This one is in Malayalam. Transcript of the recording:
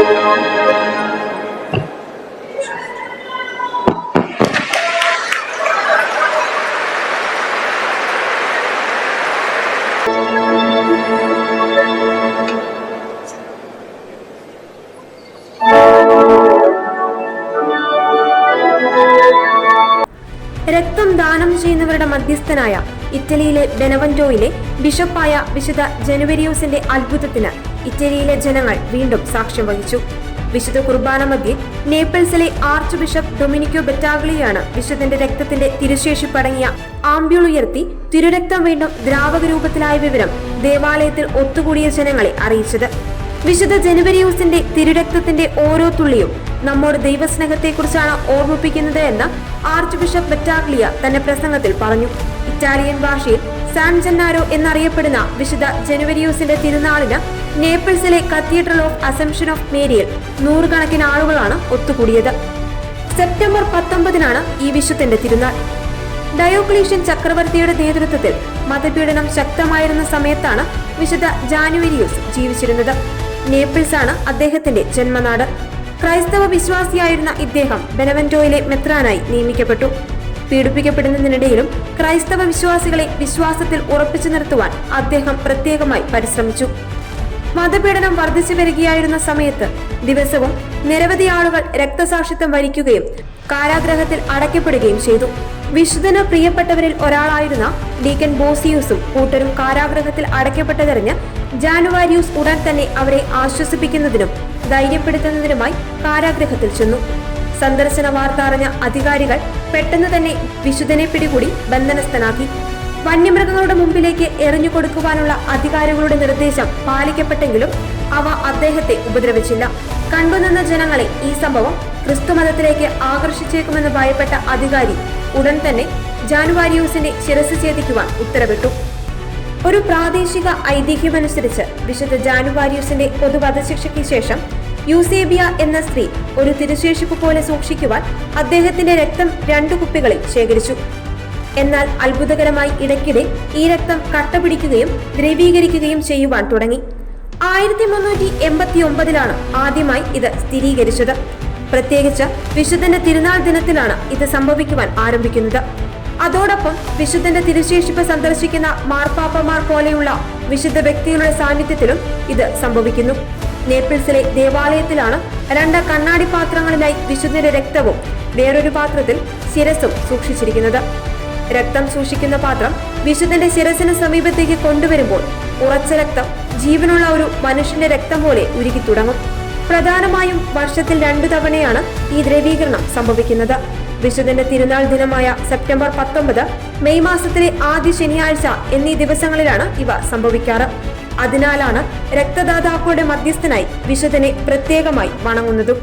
രക്തം ദാനം ചെയ്യുന്നവരുടെ മധ്യസ്ഥനായ ഇറ്റലിയിലെ ബെനവന്റോയിലെ ബിഷപ്പായ വിശുദ്ധ ജനുവരിയോസിന്റെ അത്ഭുതത്തിന് ഇറ്റലിയിലെ ജനങ്ങൾ വീണ്ടും സാക്ഷ്യം വഹിച്ചു. വിശുദ്ധ കുർബാന മധ്യേ നേപ്പിൾസിലെ ആർച്ച് ബിഷപ്പ് ഡൊമിനിക്കോ ബെറ്റാഗ്ലിയാണ് വിശുദ്ധന്റെ രക്തത്തിന്റെ തിരുശേഷിപ്പടങ്ങിയ ആംബ്യൂൾ ഉയർത്തി തിരുരക്തം വീണ്ടും ദ്രാവക രൂപത്തിലായ വിവരം ദേവാലയത്തിൽ ഒത്തുകൂടിയ ജനങ്ങളെ അറിയിച്ചത്. വിശുദ്ധ ജനുവരിയോസിന്റെ തിരുരക്തത്തിന്റെ ഓരോ തുള്ളിയും നമ്മോട് ദൈവസ്നേഹത്തെക്കുറിച്ചാണ് ഓർമ്മിപ്പിക്കുന്നത് എന്ന് ആർച്ച് ബിഷപ്പ് ബെറ്റാഗ്ലിയ തന്റെ പ്രസംഗത്തിൽ പറഞ്ഞു. ഇറ്റാലിയൻ ഭാഷയിൽ സാൻ ജന്നാരോ എന്നറിയപ്പെടുന്ന വിശുദ്ധ ജനുവരിയോസിന്റെ തിരുനാളിന് നേപ്പിൾസിലെ കത്തീഡ്രൽ ഓഫ് അസംഷൻ ഓഫ് മേരിയിൽ നൂറുകണക്കിന് ആളുകളാണ് ഒത്തുകൂടിയത്. സെപ്റ്റംബർ 19 ഈ വിശുദ്ധന്റെ തിരുനാൾ. ഡയോക്ലീഷ്യൻ ചക്രവർത്തിയുടെ നേതൃത്വത്തിൽ മതപീഡനം ശക്തമായിരുന്ന സമയത്താണ് വിശുദ്ധ ജാനുവരിയോസ് ജീവിച്ചിരുന്നത്. നേപ്പിൾസ് ആണ് അദ്ദേഹത്തിന്റെ ജന്മനാട്. ക്രൈസ്തവ വിശ്വാസിയായിരുന്ന ഇദ്ദേഹം ബെനവന്റോയിലെ മെത്രാനായി നിയമിക്കപ്പെട്ടു. പീഡിപ്പിക്കപ്പെടുന്നതിനിടയിലും ക്രൈസ്തവ വിശ്വാസികളെ വിശ്വാസത്തിൽ ഉറപ്പിച്ചു നിർത്തുവാൻ അദ്ദേഹം പ്രത്യേകമായി പരിശ്രമിച്ചു. മതപീഡനം വർദ്ധിച്ചു വരികയായിരുന്ന സമയത്ത് ദിവസവും നിരവധി ആളുകൾ രക്തസാക്ഷിത്വം വരിക്കുകയും കാരാഗ്രഹത്തിൽ അടയ്ക്കപ്പെടുകയും ചെയ്തു. വിശുദ്ധന് പ്രിയപ്പെട്ടവരിൽ ഒരാളായിരുന്ന ഡീക്കൻ ബോസിയൂസും കൂട്ടരും കാരാഗ്രഹത്തിൽ അടയ്ക്കപ്പെട്ടതറിഞ്ഞ് ജാനുവാരിയൂസ് ഉടൻ തന്നെ അവരെ ആശ്വസിപ്പിക്കുന്നതിനും ധൈര്യപ്പെടുത്തുന്നതിനുമായി കാരാഗ്രഹത്തിൽ ചെന്നു. സന്ദർശന വാർത്ത അറിഞ്ഞ അധികാരികൾ പെട്ടെന്ന് തന്നെ വിശുദ്ധനെ പിടികൂടി ബന്ധനസ്ഥനാക്കി. വന്യമൃഗങ്ങളുടെ മുമ്പിലേക്ക് എറിഞ്ഞു കൊടുക്കുവാനുള്ള അധികാരികളുടെ നിർദ്ദേശം പാലിക്കപ്പെട്ടെങ്കിലും അവ അദ്ദേഹത്തെ ഉപദ്രവിച്ചില്ല. കണ്ടുനിന്ന ജനങ്ങളെ ഈ സംഭവം ക്രിസ്തുമതത്തിലേക്ക് ആകർഷിച്ചേക്കുമെന്ന് ഭയപ്പെട്ട അധികാരി ഉടൻ തന്നെ ജാനുവാരിയൂസിന്റെ ശിരസ് ഛേദിക്കുവാൻ ഉത്തരവിട്ടു. ഒരു പ്രാദേശിക ഐതിഹ്യമനുസരിച്ച് വിശുദ്ധ ജാനുവാരിയൂസിന്റെ പൊതുവധശിക്ഷയ്ക്ക് ശേഷം യൂസേബിയ എന്ന സ്ത്രീ ഒരു തിരുശേഷിപ്പ് പോലെ സൂക്ഷിക്കുവാൻ അദ്ദേഹത്തിന്റെ രക്തം 2 കുപ്പികളിൽ ശേഖരിച്ചു. എന്നാൽ അത്ഭുതകരമായി ഇടയ്ക്കിടെ ഈ രക്തം കട്ടപിടിക്കുകയും ദ്രവീകരിക്കുകയും ചെയ്യുവാൻ തുടങ്ങി. 1389 ആദ്യമായി ഇത് സ്ഥിരീകരിച്ചത്. പ്രത്യേകിച്ച് വിശുദ്ധന്റെ തിരുനാൾ ദിനത്തിലാണ് ഇത് സംഭവിക്കുവാൻ ആരംഭിക്കുന്നത്. അതോടൊപ്പം വിശുദ്ധന്റെ തിരുശേഷിപ്പ് സന്ദർശിക്കുന്ന മാർപ്പാപ്പമാർ പോലെയുള്ള വിശുദ്ധ വ്യക്തികളുടെ സാന്നിധ്യത്തിലും ഇത് സംഭവിക്കുന്നു. നേപ്പിൾസിലെ ദേവാലയത്തിലാണ് 2 കണ്ണാടി പാത്രങ്ങളിലായി വിശുദ്ധന്റെ രക്തവും വേറൊരു പാത്രത്തിൽ ശിരസും സൂക്ഷിച്ചിരിക്കുന്നത്. രക്തം സൂക്ഷിക്കുന്ന പാത്രം വിശുദ്ധന്റെ ശിരസിന് സമീപത്തേക്ക് കൊണ്ടുവരുമ്പോൾ ഉറച്ച രക്തം ജീവനുള്ള ഒരു മനുഷ്യന്റെ രക്തം പോലെ ഉരുകി തുടങ്ങും. പ്രധാനമായും വർഷത്തിൽ 2 തവണയാണ് ഈ ദ്രവീകരണം സംഭവിക്കുന്നത്. വിശുദ്ധന്റെ തിരുനാൾ ദിനമായ സെപ്റ്റംബർ 19, മെയ് മാസത്തിലെ ആദ്യ ശനിയാഴ്ച എന്നീ ദിവസങ്ങളിലാണ് ഇവ സംഭവിക്കാറ്. അതിനാലാണ് രക്തദാതാക്കളുടെ മധ്യസ്ഥനായി വിശുദ്ധനെ പ്രത്യേകമായി വണങ്ങുന്നതും.